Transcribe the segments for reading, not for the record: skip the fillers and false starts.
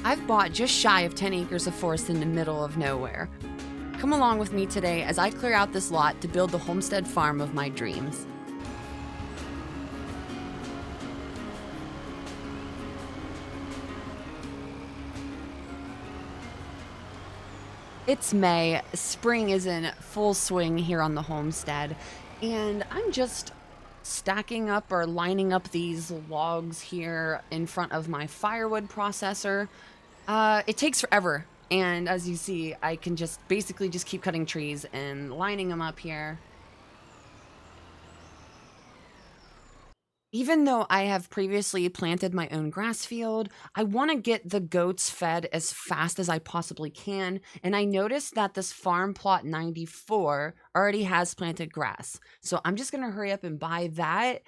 I've bought just shy of 10 acres of forest in the middle of nowhere. Come along with me today as I clear out this lot to build the homestead farm of my dreams. It's May, spring is in full swing here on the homestead, and I'm just stacking up or lining up these logs here in front of my firewood processor. It takes forever, and as you see, I can just basically just keep cutting trees and lining them up here. Even though I have previously planted my own grass field, I want to get the goats fed as fast as I possibly can. And I noticed that this farm plot 94 already has planted grass. So I'm just going to hurry up and buy that.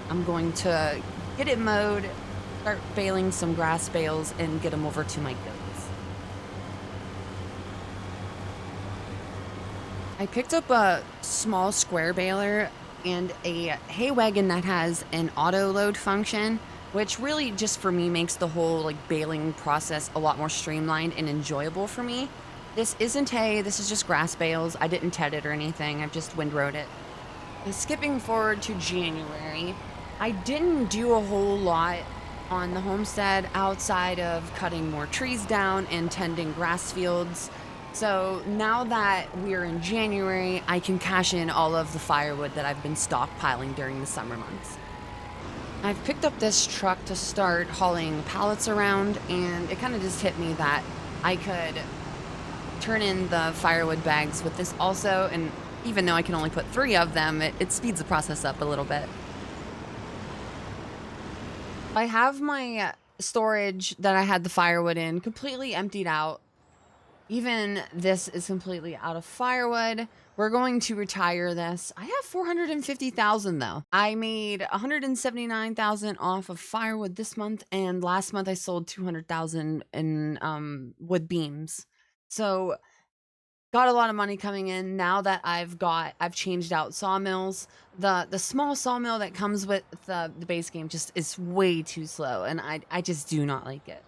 I'm going to get it mowed, start baling some grass bales, and get them over to my goats. I picked up a small square baler and a hay wagon that has an auto load function, which really just for me makes the whole like baling process a lot more streamlined and enjoyable for me. This isn't hay, this is just grass bales. I didn't ted it or anything, I've just windrowed it. And skipping forward to January, I didn't do a whole lot on the homestead outside of cutting more trees down and tending grass fields. So now that we're in January, I can cash in all of the firewood that I've been stockpiling during the summer months. I've picked up this truck to start hauling pallets around, and it kind of just hit me that I could turn in the firewood bags with this also, and even though I can only put 3 of them, it speeds the process up a little bit. I have my storage that I had the firewood in completely emptied out. Even this is completely out of firewood. We're going to retire this. I have 450,000 though. I made 179,000 off of firewood this month, and last month I sold 200,000 in wood beams. So got a lot of money coming in now that I've changed out sawmills. The small sawmill that comes with the base game just is way too slow, and I just do not like it.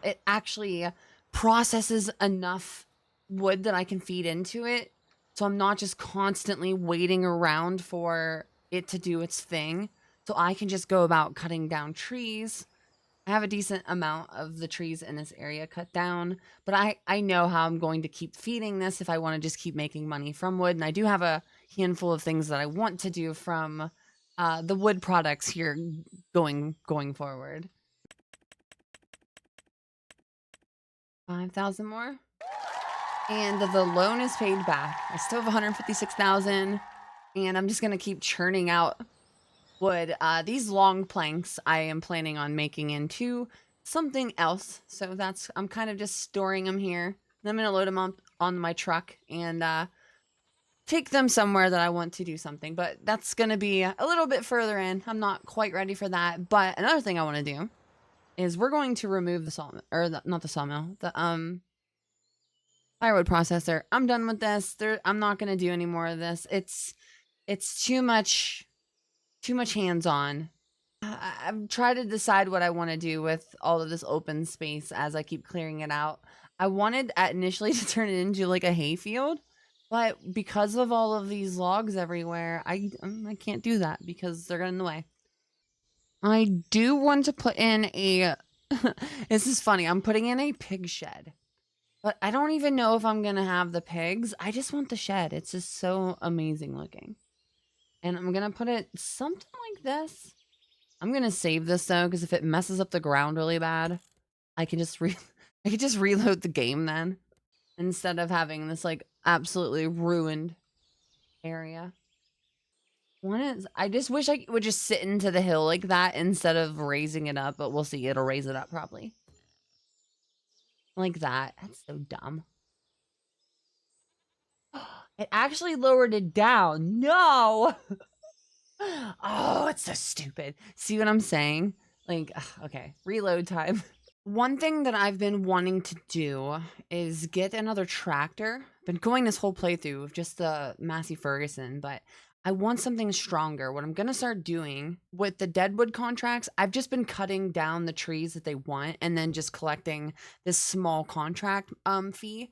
It actually processes enough wood that I can feed into it, so I'm not just constantly waiting around for it to do its thing. So I can just go about cutting down trees. I have a decent amount of the trees in this area cut down, but I know how I'm going to keep feeding this if I want to just keep making money from wood. And I do have a handful of things that I want to do from the wood products here going forward. 5,000 more. And the loan is paid back. I still have 156,000, and I'm just going to keep churning out wood. These long planks I am planning on making into something else. So I'm kind of just storing them here. Then I'm going to load them up on my truck and take them somewhere that I want to do something. But that's going to be a little bit further in. I'm not quite ready for that. But another thing I want to do is we're going to remove the sawmill, or not the sawmill, the firewood processor. I'm done with this. I'm not going to do any more of this. It's too much hands-on. I've tried to decide what I want to do with all of this open space as I keep clearing it out. I wanted initially to turn it into like a hay field, but because of all of these logs everywhere, I can't do that because they're getting in the way. I do want to put in a this is funny. I'm putting in a pig shed. But I don't even know if I'm going to have the pigs. I just want the shed. It's just so amazing looking. And I'm going to put it something like this. I'm going to save this though, because if it messes up the ground really bad, I can just reload the game then, instead of having this like absolutely ruined area. One is, I just wish I would just sit into the hill like that instead of raising it up, but we'll see. It'll raise it up probably. Like that. That's so dumb. It actually lowered it down. No! Oh, it's so stupid. See what I'm saying? Like, okay, reload time. One thing that I've been wanting to do is get another tractor. Been going this whole playthrough with just the Massey Ferguson, but I want something stronger. What I'm going to start doing with the Deadwood contracts, I've just been cutting down the trees that they want and then just collecting this small contract fee.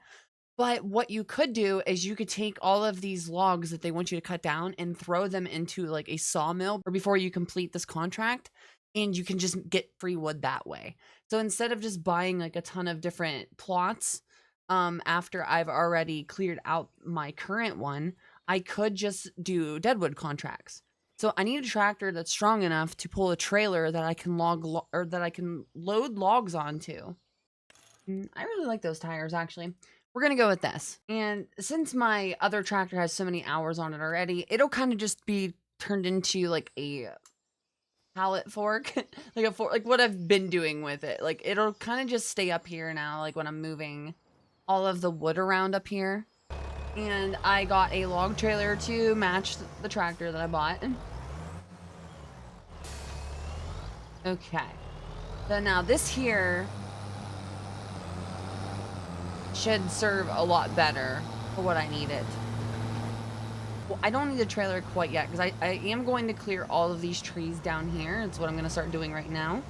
But what you could do is you could take all of these logs that they want you to cut down and throw them into like a sawmill or before you complete this contract, and you can just get free wood that way. So instead of just buying like a ton of different plots after I've already cleared out my current one, I could just do Deadwood contracts. So I need a tractor that's strong enough to pull a trailer that I can or that I can load logs onto. I really like those tires actually. We're going to go with this. And since my other tractor has so many hours on it already, it'll kind of just be turned into like a pallet fork, like a fork, like what I've been doing with it. Like it'll kind of just stay up here now, like when I'm moving all of the wood around up here. And I got a log trailer to match the tractor that I bought. Okay. So now this here should serve a lot better for what I need it. Well, I don't need a trailer quite yet because I am going to clear all of these trees down here. It's what I'm going to start doing right now.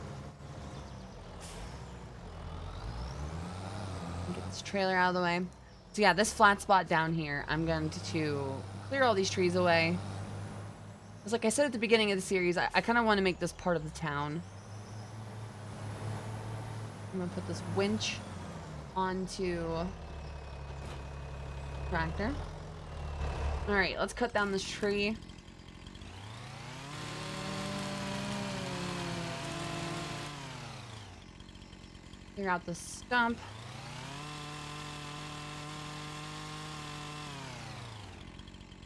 Get this trailer out of the way. So yeah, this flat spot down here, I'm going to clear all these trees away. Because like I said at the beginning of the series, I kind of want to make this part of the town. I'm going to put this winch onto tractor. All right, let's cut down this tree. Clear out the stump.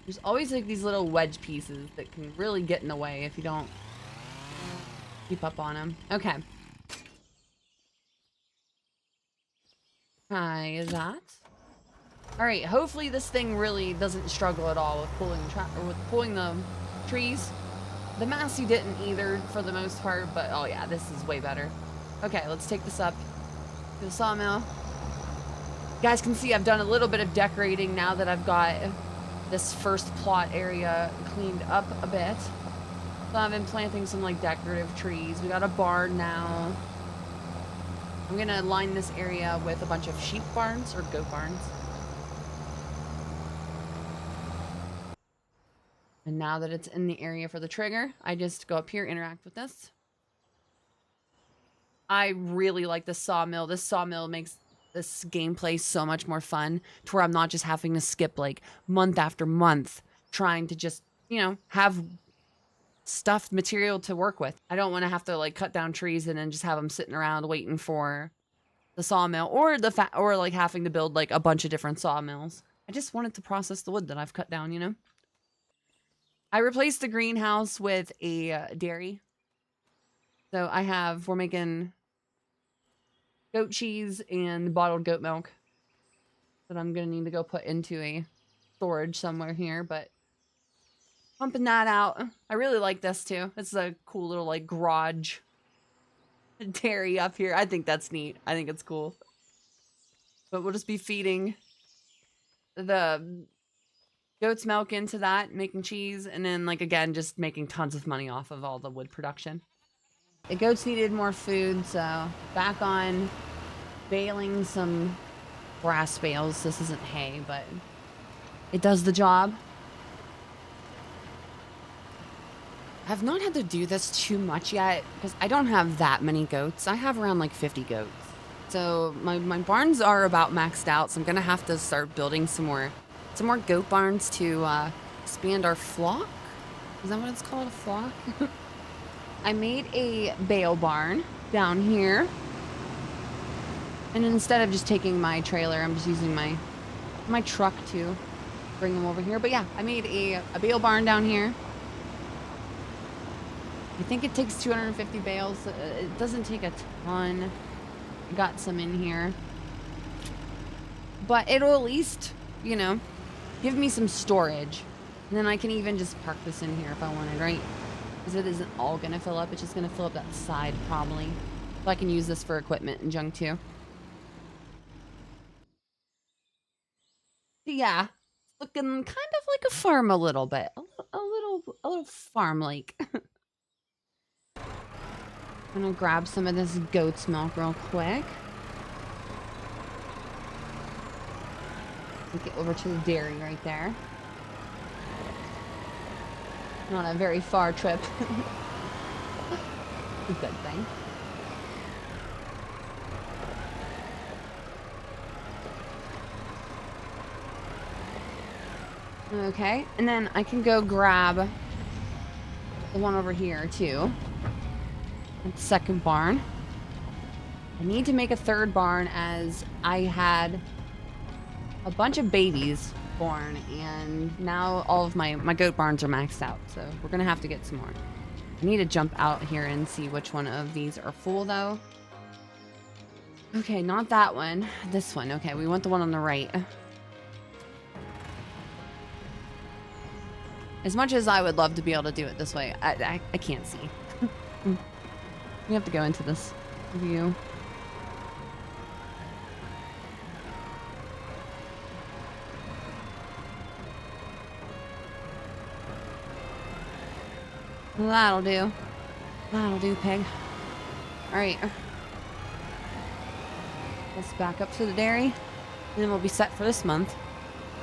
There's always like these little wedge pieces that can really get in the way if you don't keep up on them. Okay. Try that. All right, hopefully this thing really doesn't struggle at all with pulling the trees. The Massey didn't either for the most part, but oh yeah, this is way better. Okay, let's take this up to the sawmill. You guys can see I've done a little bit of decorating now that I've got this first plot area cleaned up a bit. So I've been planting some like decorative trees. We got a barn now. I'm gonna line this area with a bunch of sheep barns or goat barns. And now that it's in the area for the trigger, I just go up here, interact with this. I really like this sawmill. This sawmill makes this gameplay so much more fun to where I'm not just having to skip like month after month trying to just, you know, have stuffed material to work with. I don't want to have to like cut down trees and then just have them sitting around waiting for the sawmill or or like having to build like a bunch of different sawmills. I just wanted to process the wood that I've cut down, you know? I replaced the greenhouse with a dairy. So we're making goat cheese and bottled goat milk that I'm going to need to go put into a storage somewhere here, but pumping that out. I really like this too. It's a cool little like garage dairy up here. I think that's neat. I think it's cool. But we'll just be feeding the goat's milk into that, making cheese, and then like again just making tons of money off of all the wood production. The goats needed more food, so back on baling some grass bales. This isn't hay, but it does the job. I've not had to do this too much yet because I don't have that many goats. I have around like 50 goats. So my barns are about maxed out, so I'm gonna have to start building some more goat barns to expand our flock. Is that what it's called, a flock? I made a bale barn down here. And instead of just taking my trailer, I'm just using my truck to bring them over here. But yeah, I made a bale barn down here. I think it takes 250 bales. It doesn't take a ton. I got some in here. But it'll at least, you know, give me some storage. And then I can even just park this in here if I wanted, right? Because it isn't all going to fill up. It's just going to fill up that side probably. So I can use this for equipment and junk too. So yeah, it's looking kind of like a farm a little bit. A a little farm lake. I'm gonna grab some of this goat's milk real quick. Take it over to the dairy right there. Not a very far trip. A good thing. Okay, and then I can go grab the one over here too. The second barn. I need to make a third barn as I had a bunch of babies born and now all of my goat barns are maxed out, so we're gonna have to get some more. I need to jump out here and see which one of these are full though. Okay, not that one. This one. Okay, we want the one on the right. As much as I would love to be able to do it this way, I can't see. We have to go into this view. That'll do. That'll do, pig. Alright. Let's back up to the dairy. And then we'll be set for this month.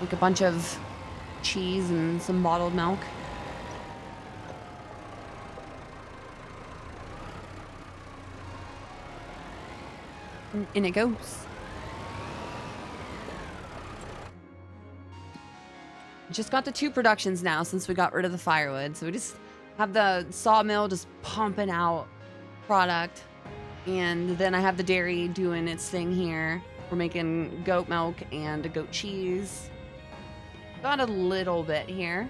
Like a bunch of cheese and some bottled milk. And in it goes. Just got the 2 productions now since we got rid of the firewood. So we just have the sawmill just pumping out product. And then I have the dairy doing its thing here. We're making goat milk and goat cheese. Got a little bit here.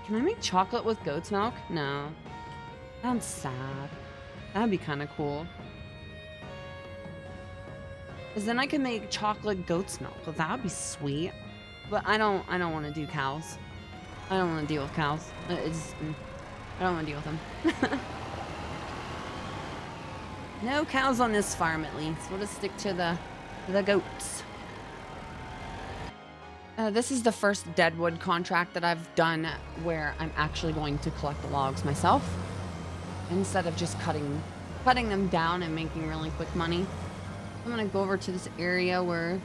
Can I make chocolate with goat's milk? No. Sounds sad. That'd be kind of cool. Because then I can make chocolate goat's milk. Well, that would be sweet. But I don't want to do cows. I don't want to deal with cows. I don't want to deal with them. No cows on this farm, at least. We'll just stick to the goats. This is the first Deadwood contract that I've done where I'm actually going to collect the logs myself instead of just cutting them down and making really quick money. I'm gonna go over to this area where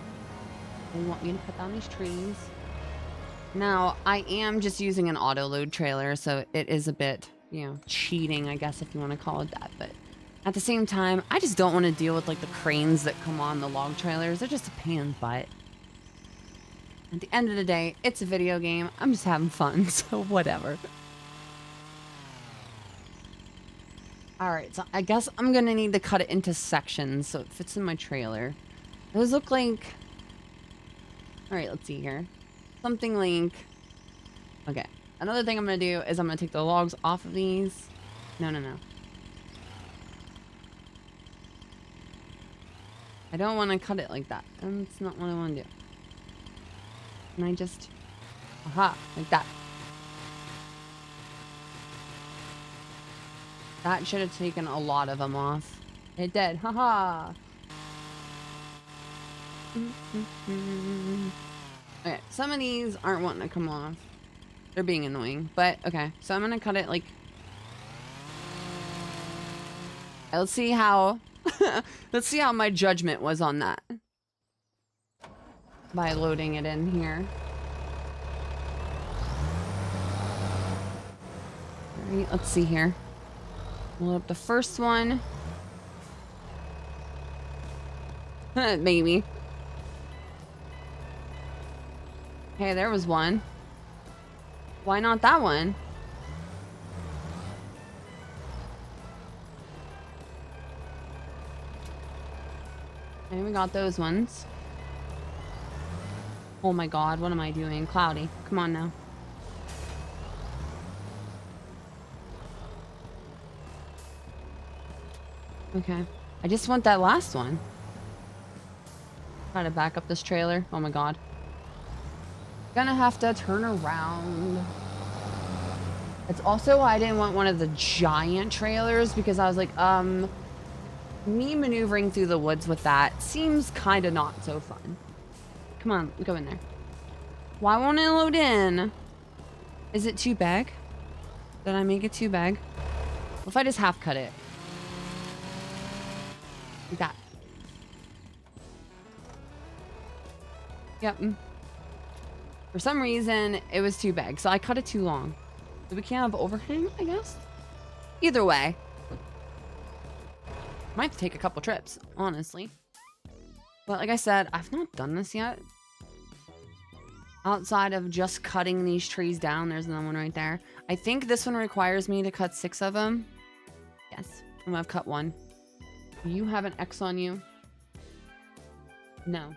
they want me to cut down these trees. Now, I am just using an auto load trailer, so it is a bit, you know, cheating, I guess, if you want to call it that. But at the same time, I just don't want to deal with like the cranes that come on the log trailers. They're just a pain in the butt. At the end of the day, it's a video game. I'm just having fun, so whatever. Alright, so I guess I'm gonna need to cut it into sections so it fits in my trailer. Those look like... Alright, let's see here. Something like... Okay, another thing I'm gonna do is I'm gonna take the logs off of these. No. I don't want to cut it like that. That's not what I want to do. And I just... Aha, like that. That should have taken a lot of them off. It did, haha. Okay, some of these aren't wanting to come off. They're being annoying, but okay. So I'm gonna cut it like... Let's see how... Let's see how my judgment was on that. By loading it in here. Alright, let's see here. Load up the first one. Maybe. Hey, there was one. Why not that one? Okay, we got those ones. Oh my god, what am I doing? Cloudy, come on now. Okay, I just want that last one. Try to back up this trailer. Oh my god. Gonna have to turn around. It's also why I didn't want one of the giant trailers, because I was like, me maneuvering through the woods with that seems kind of not so fun. Come on, go in there. Why won't it load in? Is it too big? Did I make it too big? What if I just half cut it? Like that. Yep. For some reason, it was too big, so I cut it too long. So we can't have overhang, I guess? Either way. Might have to take a couple trips, honestly. But like I said, I've not done this yet. Outside of just cutting these trees down, there's another one right there. I think this one requires me to cut 6 of them. Yes, and I've cut 1. You have an X on you? No.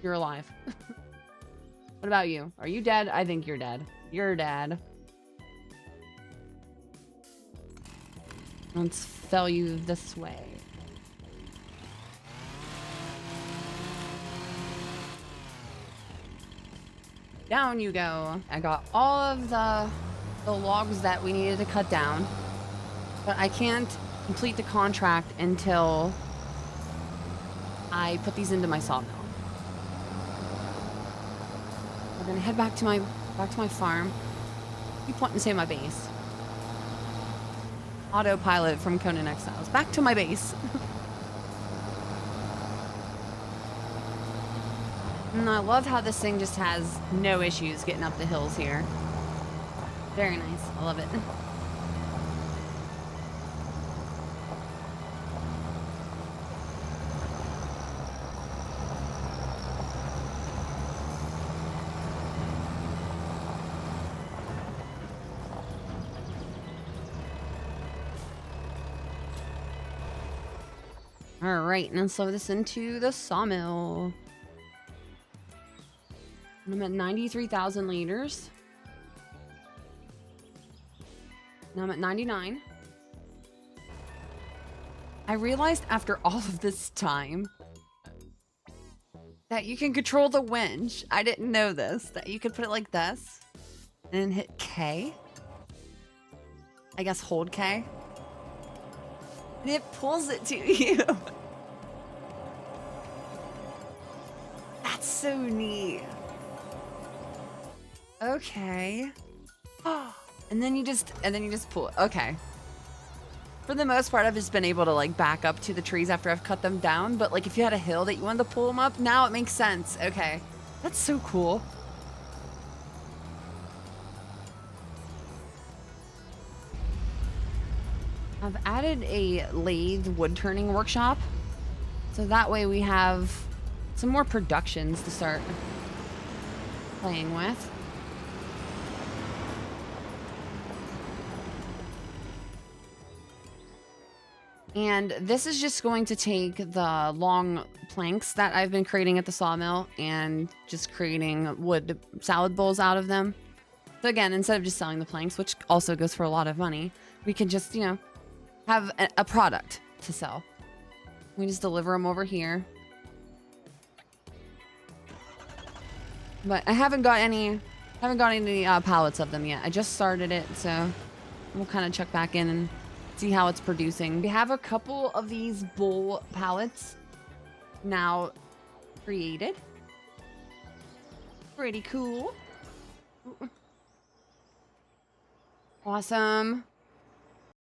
You're alive. What about you? Are you dead? I think you're dead. You're dead. Let's fell you this way. Down you go. I got all of the logs that we needed to cut down, but I can't complete the contract until I put these into my sawmill. We're gonna head back to my farm. Keep wanting to say my base. Autopilot from Conan Exiles. Back to my base. And I love how this thing just has no issues getting up the hills here. Very nice. I love it. All right, now slow this into the sawmill. I'm at 93,000 liters. Now I'm at 99. I realized after all of this time that you can control the winch. I didn't know this, that you could put it like this and then hit K. I guess hold K. And it pulls it to you. That's so neat. Okay. And then you just pull it. Okay. For the most part, I've just been able to like back up to the trees after I've cut them down. But like if you had a hill that you wanted to pull them up, now it makes sense. Okay. That's so cool. I've added a lathe wood turning workshop. So that way we have some more productions to start playing with. And this is just going to take the long planks that I've been creating at the sawmill and just creating wood salad bowls out of them. So again, instead of just selling the planks, which also goes for a lot of money, we can just, you know, have a product to sell. We just deliver them over here. But I haven't got any pallets of them yet. I just started it, so we'll kind of check back in and see how it's producing. We have a couple of these bowl pallets now created. Pretty cool. Awesome.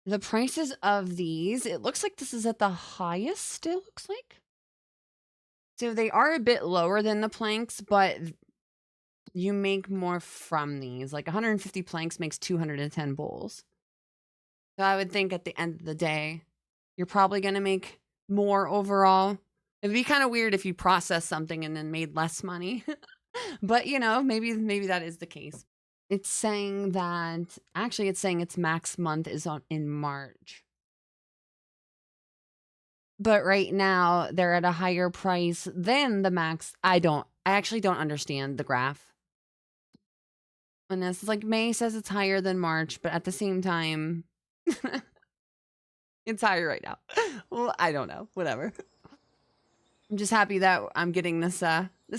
The prices of these, it looks like this is at the highest, it looks like. So they are a bit lower than the planks, but you make more from these. Like 150 planks makes 210 bowls. So I would think at the end of the day, you're probably going to make more overall. It'd be kind of weird if you processed something and then made less money. But, you know, maybe that is the case. It's saying that, actually it's saying its max month is in March. But right now they're at a higher price than the max. I actually don't understand the graph. And this is like May says it's higher than March, but at the same time, it's higher right now. Well, I don't know. Whatever. I'm just happy that I'm getting this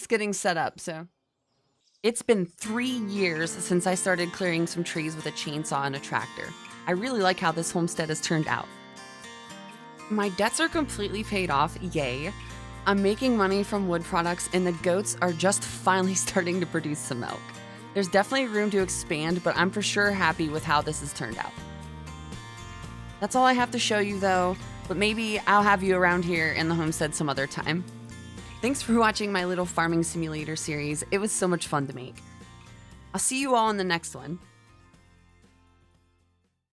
getting set up. So it's been 3 years since I started clearing some trees with a chainsaw and a tractor. I really like how this homestead has turned out. My debts are completely paid off. Yay. I'm making money from wood products and the goats are just finally starting to produce some milk. There's definitely room to expand, but I'm for sure happy with how this has turned out. That's all I have to show you though, but maybe I'll have you around here in the homestead some other time. Thanks for watching my little farming simulator series. It was so much fun to make. I'll see you all in the next one.